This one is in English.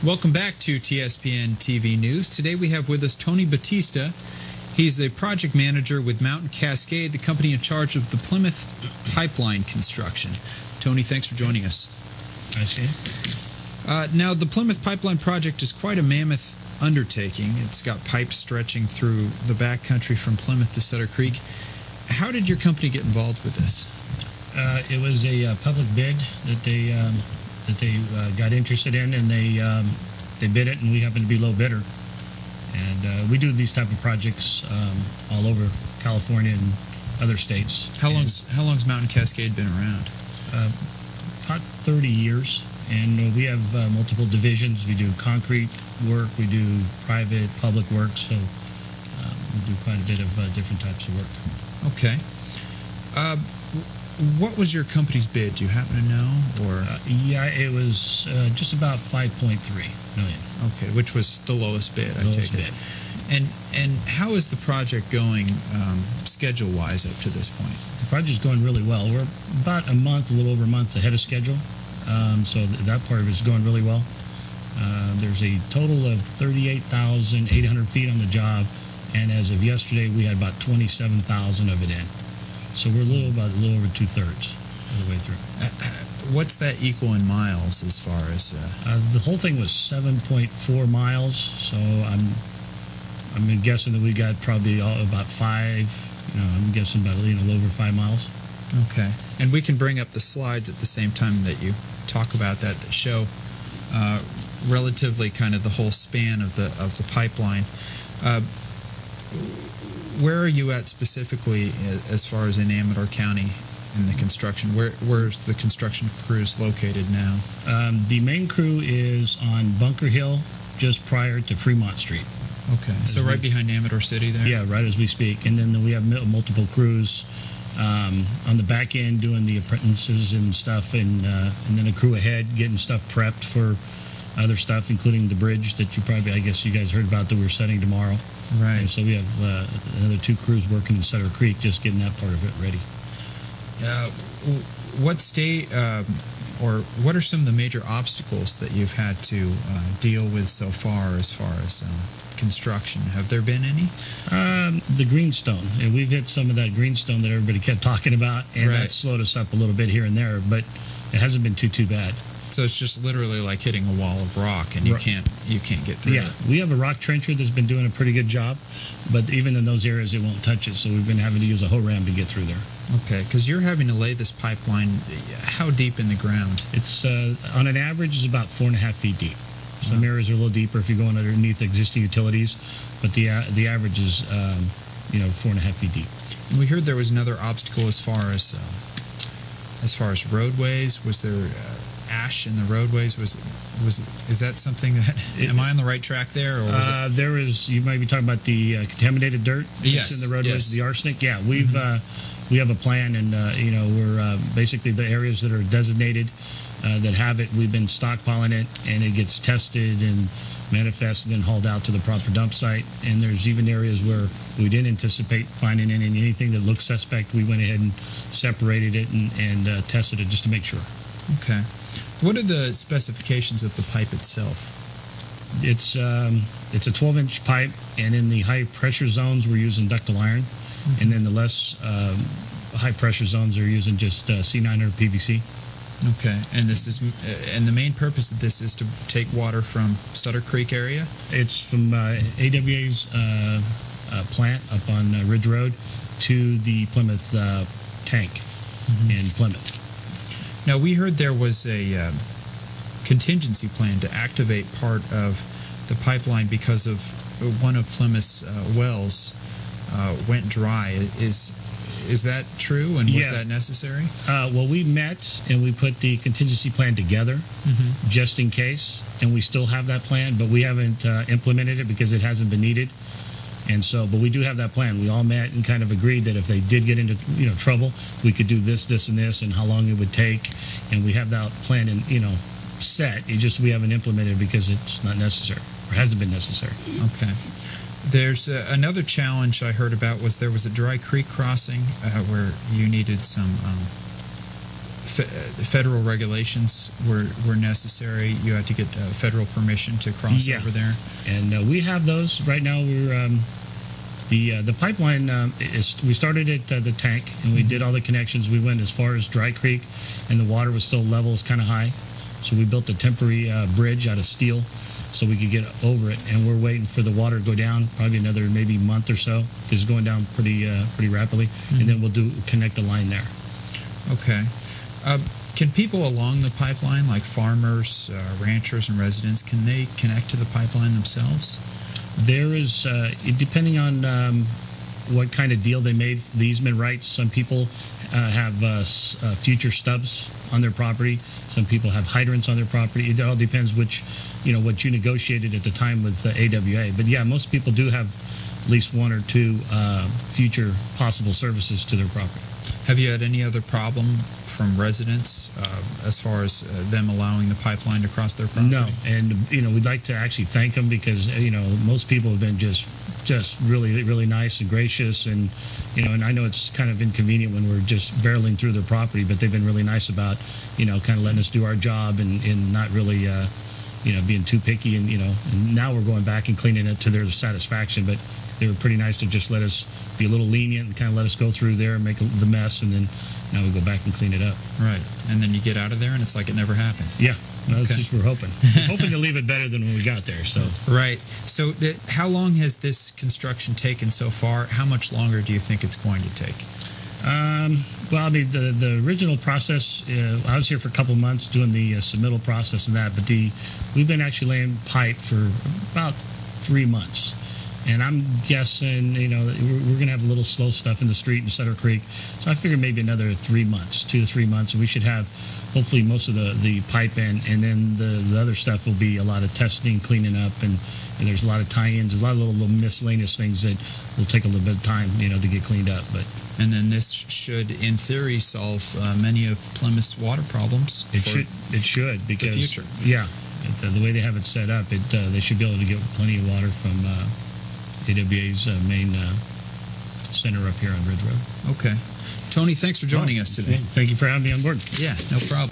Welcome back to TSPN TV News. Today we have with us Tony Batista. He's a project manager with Mountain Cascade, the company in charge of the Plymouth pipeline construction. Tony, thanks for joining us. I see. Now, the Plymouth pipeline project is quite a mammoth undertaking. It's got pipes stretching through the backcountry from Plymouth to Sutter Creek. How did your company get involved with this? It was a public bid that they got interested in, and they bid it, and we happened to be low bidder. And we do these type of projects all over California and other states. How long's Mountain Cascade been around? About 30 years, and we have multiple divisions. We do concrete work, we do private, public work, so we do quite a bit of different types of work. Okay. What was your company's bid? Do you happen to know? Or yeah, it was just about $5.3 million. Okay, which was the lowest bid, I take it. And how is the project going schedule-wise up to this point? The project's going really well. We're about a little over a month ahead of schedule, so that part of it is going really well. There's a total of 38,800 feet on the job, and as of yesterday, we had about 27,000 of it in. So we're a little over 2/3 of the way through. What's that equal in miles as far as? The whole thing was 7.4 miles. So I'm guessing that we got probably about 5. I'm guessing about a little over 5 miles. Okay, and we can bring up the slides at the same time that you talk about that show relatively kind of the whole span of the pipeline. Where are you at specifically as far as in Amador County in the construction? Where's the construction crews located now? The main crew is on Bunker Hill, just prior to Fremont Street. Okay, so right behind Amador City there? Yeah, right as we speak. And then we have multiple crews on the back end doing the apprentices and stuff, and then a crew ahead getting stuff prepped for other stuff, including the bridge that I guess you guys heard about that we're setting tomorrow. Right. And so we have another 2 crews working in Sutter Creek, just getting that part of it ready. What are some of the major obstacles that you've had to deal with so far as construction? Have there been any? The greenstone. And we've hit some of that greenstone that everybody kept talking about, and that slowed us up a little bit here and there, but it hasn't been too bad. So it's just literally like hitting a wall of rock, and you can't get through it. We have a rock trencher that's been doing a pretty good job, but even in those areas, it won't touch it. So we've been having to use a hoe ram to get through there. Okay, because you're having to lay this pipeline. How deep in the ground? It's on an average is about 4.5 feet deep. Some areas are a little deeper if you're going underneath existing utilities, but the average is 4.5 feet deep. And we heard there was another obstacle as far as roadways. Was there ash in the roadways? Is that something that am I on the right track there? Or was it? There is. You might be talking about the contaminated dirt yes, in the roadways, yes. The arsenic. Yeah, we have a plan, and we're basically the areas that are designated that have it. We've been stockpiling it, and it gets tested and manifested and hauled out to the proper dump site. And there's even areas where we didn't anticipate finding anything that looked suspect. We went ahead and separated it and tested it just to make sure. Okay. What are the specifications of the pipe itself? It's a 12-inch pipe, and in the high pressure zones we're using ductile iron, and then the less high pressure zones are using just C900 PVC. Okay, and the main purpose of this is to take water from Sutter Creek area? It's from AWA's plant up on Ridge Road to the Plymouth tank in Plymouth. Now, we heard there was a contingency plan to activate part of the pipeline because of one of Plymouth's wells went dry. Is that true, and was that necessary? Well, we met and we put the contingency plan together just in case, and we still have that plan, but we haven't implemented it because it hasn't been needed. And so, but we do have that plan. We all met and kind of agreed that if they did get into trouble, we could do this, this, and this, and how long it would take. And we have that plan in set. We haven't implemented it because it's not necessary or hasn't been necessary. Okay. There's another challenge I heard about was there was a dry creek crossing where you needed some federal regulations were necessary. You had to get federal permission to cross over there. And we have those right now. We're the pipeline we started at the tank, and we did all the connections. We went as far as Dry Creek, and the water was still levels kind of high. So we built a temporary bridge out of steel so we could get over it, and we're waiting for the water to go down probably another maybe month or so, because it's going down pretty rapidly, and then we'll connect the line there. Okay. Can people along the pipeline, like farmers, ranchers, and residents, can they connect to the pipeline themselves? There is, depending on what kind of deal they made, the easement rights. Some people have future stubs on their property. Some people have hydrants on their property. It all depends what you negotiated at the time with AWA. But yeah, most people do have at least one or two future possible services to their property. Have you had any other problem from residents as far as them allowing the pipeline to cross their property? No, and we'd like to actually thank them, because most people have been just really, really nice and gracious, and and I know it's kind of inconvenient when we're just barreling through their property, but they've been really nice about kind of letting us do our job and not really being too picky, and and now we're going back and cleaning it to their satisfaction, but they were pretty nice to just let us be a little lenient and kind of let us go through there and make the mess, and then now we go back and clean it up. Right, and then you get out of there and it's like it never happened. Yeah, that's just we're hoping to leave it better than when we got there. So right. So how long has this construction taken so far? How much longer do you think it's going to take? Well, I mean, the original process, I was here for a couple months doing the submittal process and that, but we've been actually laying pipe for about 3 months. And I'm guessing, we're going to have a little slow stuff in the street in Sutter Creek. So I figure maybe another 3 months, 2 to 3 months, and we should have hopefully most of the pipe in. And then the other stuff will be a lot of testing, cleaning up, and there's a lot of tie-ins, a lot of little miscellaneous things that will take a little bit of time, to get cleaned up. And then this should, in theory, solve many of Plymouth's water problems. It should, because the future. Yeah, the way they have it set up, they should be able to get plenty of water from AWA's main center up here on Ridge Road. Okay. Tony, thanks for joining us today. Well, thank you for having me on board. Yeah, no problem.